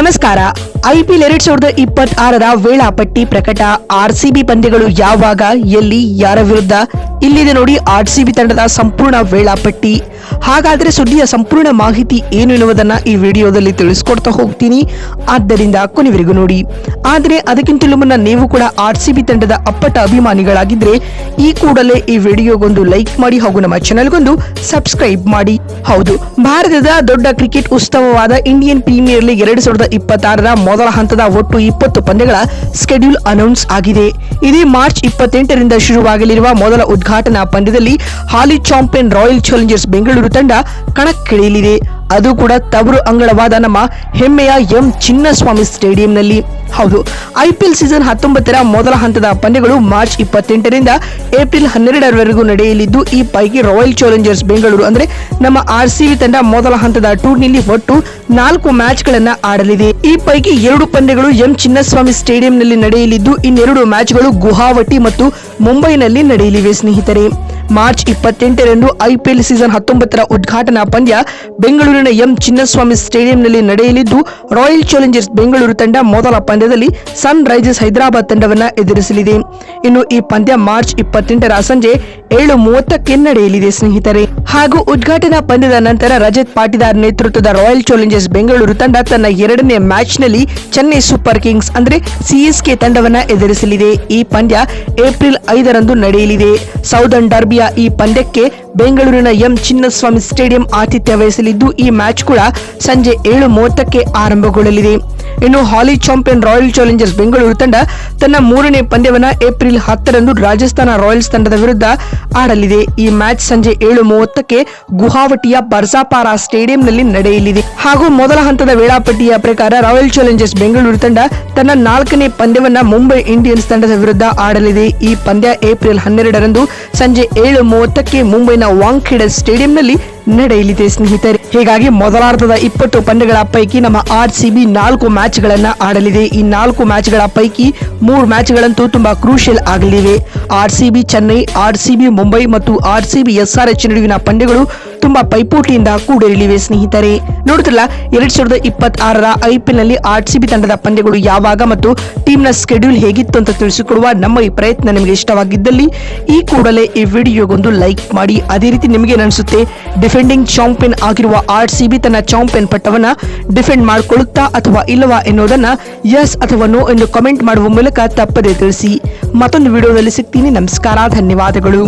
ನಮಸ್ಕಾರ. ಐಪಿಎಲ್ 2026ರ ವೇಳಾಪಟ್ಟಿ ಪ್ರಕಟ. ಆರ್ಸಿಬಿ ಪಂದ್ಯಗಳು ಯಾವಾಗ, ಎಲ್ಲಿ, ಯಾರ ವಿರುದ್ಧ? ಇಲ್ಲಿದೆ ನೋಡಿ ಆರ್ಸಿಬಿ ತಂಡದ ಸಂಪೂರ್ಣ ವೇಳಾಪಟ್ಟಿ. ಹಾಗಾದ್ರೆ ಸುದ್ದಿಯ ಸಂಪೂರ್ಣ ಮಾಹಿತಿ ಏನು ಎನ್ನುವುದನ್ನ ಈ ವಿಡಿಯೋದಲ್ಲಿ ತಿಳಿಸ್ಕೊಡ್ತಾ ಹೋಗ್ತೀನಿ, ಆದ್ದರಿಂದ ಕೊನೆವರೆಗೂ ನೋಡಿ. ಆದ್ರೆ ಅದಕ್ಕಿಂತಲೂ ಮುನ್ನ ನೀವು ಕೂಡ ಆರ್ಸಿಬಿ ತಂಡದ ಅಪ್ಪಟ ಅಭಿಮಾನಿಗಳಾಗಿದ್ರೆ ಈ ಕೂಡಲೇ ಈ ವಿಡಿಯೋಗೊಂದು ಲೈಕ್ ಮಾಡಿ ಹಾಗೂ ನಮ್ಮ ಚಾನೆಲ್ಗೊಂದು ಸಬ್ಸ್ಕ್ರೈಬ್ ಮಾಡಿ. ಹೌದು, ಭಾರತದ ದೊಡ್ಡ ಕ್ರಿಕೆಟ್ ಉತ್ಸವವಾದ ಇಂಡಿಯನ್ ಪ್ರೀಮಿಯರ್ ಲೀಗ್ 2026ರ ಮೊದಲ ಹಂತದ ಒಟ್ಟು 20 ಪಂದ್ಯಗಳ ಸ್ಕೆಡ್ಯೂಲ್ ಅನೌನ್ಸ್ ಆಗಿದೆ. ಇದೇ ಮಾರ್ಚ್ 28ರಿಂದ ಶುರುವಾಗಲಿರುವ ಮೊದಲ ಉದ್ಘಾಟನಾ ಪಂದ್ಯದಲ್ಲಿ ಹಾಲಿ ಚಾಂಪಿಯನ್ ರಾಯಲ್ ಚಾಲೆಂಜರ್ಸ್ ಬೆಂಗಳೂರು ತಂಡ ಕಣಕ್ಕಿಳಿಯಲಿದೆ. ಅದು ಕೂಡ ತವರು ಅಂಗಳವಾದ ನಮ್ಮ ಹೆಮ್ಮೆಯ ಎಂ ಚಿನ್ನಸ್ವಾಮಿ ಸ್ಟೇಡಿಯಂನಲ್ಲಿ. ಹೌದು, ಐಪಿಎಲ್ ಸೀಸನ್ 19ರ ಮೊದಲ ಹಂತದ ಪಂದ್ಯಗಳು ಮಾರ್ಚ್ 28ರಿಂದ ಏಪ್ರಿಲ್ 12ರವರೆಗೂ ನಡೆಯಲಿದ್ದು, ಈ ಪೈಕಿ ರಾಯಲ್ ಚಾಲೆಂಜರ್ಸ್ ಬೆಂಗಳೂರು ಅಂದ್ರೆ ನಮ್ಮ ಆರ್ಸಿಬಿ ತಂಡ ಮೊದಲ ಹಂತದ ಟೂರ್ನಿಯಲ್ಲಿ ಒಟ್ಟು 4 ಮ್ಯಾಚ್ಗಳನ್ನ ಆಡಲಿದೆ. ಈ ಪೈಕಿ 2 ಪಂದ್ಯಗಳು ಎಂ ಚಿನ್ನಸ್ವಾಮಿ ಸ್ಟೇಡಿಯಂನಲ್ಲಿ ನಡೆಯಲಿದ್ದು, ಇನ್ನೆರಡು ಮ್ಯಾಚ್ಗಳು ಗುವಾಹಟಿ ಮತ್ತು ಮುಂಬೈನಲ್ಲಿ ನಡೆಯಲಿವೆ. ಸ್ನೇಹಿತರೆ, ಮಾರ್ಚ್ 28ರಂದು ಐಪಿಎಲ್ ಸೀಸನ್ 19ರ ಉದ್ಘಾಟನಾ ಪಂದ್ಯ ಬೆಂಗಳೂರಿನ ಎಂ ಚಿನ್ನಸ್ವಾಮಿ ಸ್ಟೇಡಿಯಂನಲ್ಲಿ ನಡೆಯಲಿದ್ದು, ರಾಯಲ್ ಚಾಲೆಂಜರ್ಸ್ ಬೆಂಗಳೂರು ತಂಡ ಮೊದಲ ಪಂದ್ಯದಲ್ಲಿ ಸನ್ ರೈಸರ್ಸ್ ಹೈದರಾಬಾದ್ ತಂಡವನ್ನ ಎದುರಿಸಲಿದೆ. ಇನ್ನು ಈ ಪಂದ್ಯ ಮಾರ್ಚ್ 28ರ ಸಂಜೆ 7:30ಕ್ಕೆ ನಡೆಯಲಿದೆ. ಸ್ನೇಹಿತರೆ, ಹಾಗೂ ಉದ್ಘಾಟನಾ ಪಂದ್ಯದ ನಂತರ ರಜತ್ ಪಾಟಿದಾರ್ ನೇತೃತ್ವದ ರಾಯಲ್ ಚಾಲೆಂಜರ್ಸ್ ಬೆಂಗಳೂರು ತಂಡ ತನ್ನ ಎರಡನೇ ಮ್ಯಾಚ್ನಲ್ಲಿ ಚೆನ್ನೈ ಸೂಪರ್ ಕಿಂಗ್ಸ್ ಅಂದ್ರೆ ಸಿಎಸ್ಕೆ ತಂಡವನ್ನ ಎದುರಿಸಲಿದೆ. ಈ ಪಂದ್ಯ ಏಪ್ರಿಲ್ 5ರಂದು ನಡೆಯಲಿದೆ. ಸೌದರ್ನ್ ಡರ್ಬಿಯ ಈ ಪಂದ್ಯಕ್ಕೆ ಬೆಂಗಳೂರಿನ ಎಂ ಚಿನ್ನಸ್ವಾಮಿ ಸ್ಟೇಡಿಯಂ ಆತಿಥ್ಯ ವಹಿಸಲಿದ್ದು, ಈ ಮ್ಯಾಚ್ ಕೂಡ ಸಂಜೆ 7:30ಕ್ಕೆ ಆರಂಭಗೊಳ್ಳಲಿದೆ. ಇನ್ನು ಹಾಲಿ ಚಾಂಪಿಯನ್ ರಾಯಲ್ ಚಾಲೆಂಜರ್ಸ್ ಬೆಂಗಳೂರು ತಂಡ ತನ್ನ 3ನೇ ಪಂದ್ಯವನ್ನ ಏಪ್ರಿಲ್ 10ರಂದು ರಾಜಸ್ಥಾನ ರಾಯಲ್ಸ್ ತಂಡದ ವಿರುದ್ಧ ಆಡಲಿದೆ. ಈ ಮ್ಯಾಚ್ ಸಂಜೆ 7:30ಕ್ಕೆ ಗುವಾಹಟಿಯ ಬರ್ಸಾಪಾರಾ ಸ್ಟೇಡಿಯಂನಲ್ಲಿ ನಡೆಯಲಿದೆ. ಹಾಗೂ ಮೊದಲ ಹಂತದ ವೇಳಾಪಟ್ಟಿಯ ಪ್ರಕಾರ ರಾಯಲ್ ಚಾಲೆಂಜರ್ಸ್ ಬೆಂಗಳೂರು ತಂಡ ತನ್ನ 4ನೇ ಪಂದ್ಯವನ್ನ ಮುಂಬೈ ಇಂಡಿಯನ್ಸ್ ತಂಡದ ವಿರುದ್ಧ ಆಡಲಿದೆ. ಈ ಪಂದ್ಯ ಏಪ್ರಿಲ್ 12ರಂದು ಸಂಜೆ 7:30ಕ್ಕೆ ಮುಂಬೈನ ವಾಂಖೇಡೆ ಸ್ಟೇಡಿಯಂನಲ್ಲಿ ನಡೆಯಲಿದೆ. ಸ್ನೇಹಿತರೆ, ಹೀಗಾಗಿ ಮೊದಲಾರ್ಧದ 20 ಪಂದ್ಯಗಳ ಪೈಕಿ ನಮ್ಮ ಆರ್ಸಿಬಿ 4 ಮ್ಯಾಚ್ಗಳನ್ನ ಆಡಲಿದೆ. ಈ 4 ಮ್ಯಾಚ್ಗಳ ಪೈಕಿ 3 ಮ್ಯಾಚ್ಗಳಂತೂ ತುಂಬಾ ಕ್ರೂಷಿಯಲ್ ಆಗಲಿವೆ. ಆರ್ಸಿಬಿ ಚೆನ್ನೈ, ಆರ್ಸಿಬಿ ಮುಂಬೈ ಮತ್ತು ಆರ್ಸಿಬಿ ಎಸ್ಆರ್ಎಚ್ ನಡುವಿನ ಪಂದ್ಯಗಳು ತುಂಬಾ ಪೈಪೋಟಿಯಿಂದ ಕೂಡಿರಲಿವೆ. ಸ್ನೇಹಿತರೆ, ನೋಡುತ್ತಿಲ್ಲ 2026ರ ಐಪಿಎಲ್ ನಲ್ಲಿ ಆರ್ಸಿಬಿ ತಂಡದ ಪಂದ್ಯಗಳು ಯಾವಾಗ ಮತ್ತು ಟೀಮ್ನ ಸ್ಕೆಡ್ಯೂಲ್ ಹೇಗಿತ್ತು ಅಂತ ತಿಳಿಸಿಕೊಡುವ ನಮ್ಮ ಈ ಪ್ರಯತ್ನ ನಿಮಗೆ ಇಷ್ಟವಾಗಿದ್ದಲ್ಲಿ ಈ ಕೂಡಲೇ ಈ ವಿಡಿಯೋಗೊಂದು ಲೈಕ್ ಮಾಡಿ. ಅದೇ ರೀತಿ ನಿಮಗೆ ಅನಿಸುತ್ತೆ ಡಿಫೆಂಡಿಂಗ್ ಚಾಂಪಿಯನ್ ಆಗಿರುವ ಆರ್ಸಿಬಿ ತನ್ನ ಚಾಂಪಿಯನ್ ಪಟ್ಟವನ್ನ ಡಿಫೆಂಡ್ ಮಾಡಿಕೊಳ್ಳುತ್ತಾ ಅಥವಾ ಇಲ್ಲವಾ ಎನ್ನುವುದನ್ನ ಎಸ್ ಅಥವಾ ನೋ ಎಂದು ಕಮೆಂಟ್ ಮಾಡುವ ಮೂಲಕ ತಪ್ಪದೇ ತಿಳಿಸಿ. ಮತ್ತೊಂದು ವಿಡಿಯೋದಲ್ಲಿ ಸಿಗ್ತೀನಿ. ನಮಸ್ಕಾರ, ಧನ್ಯವಾದಗಳು.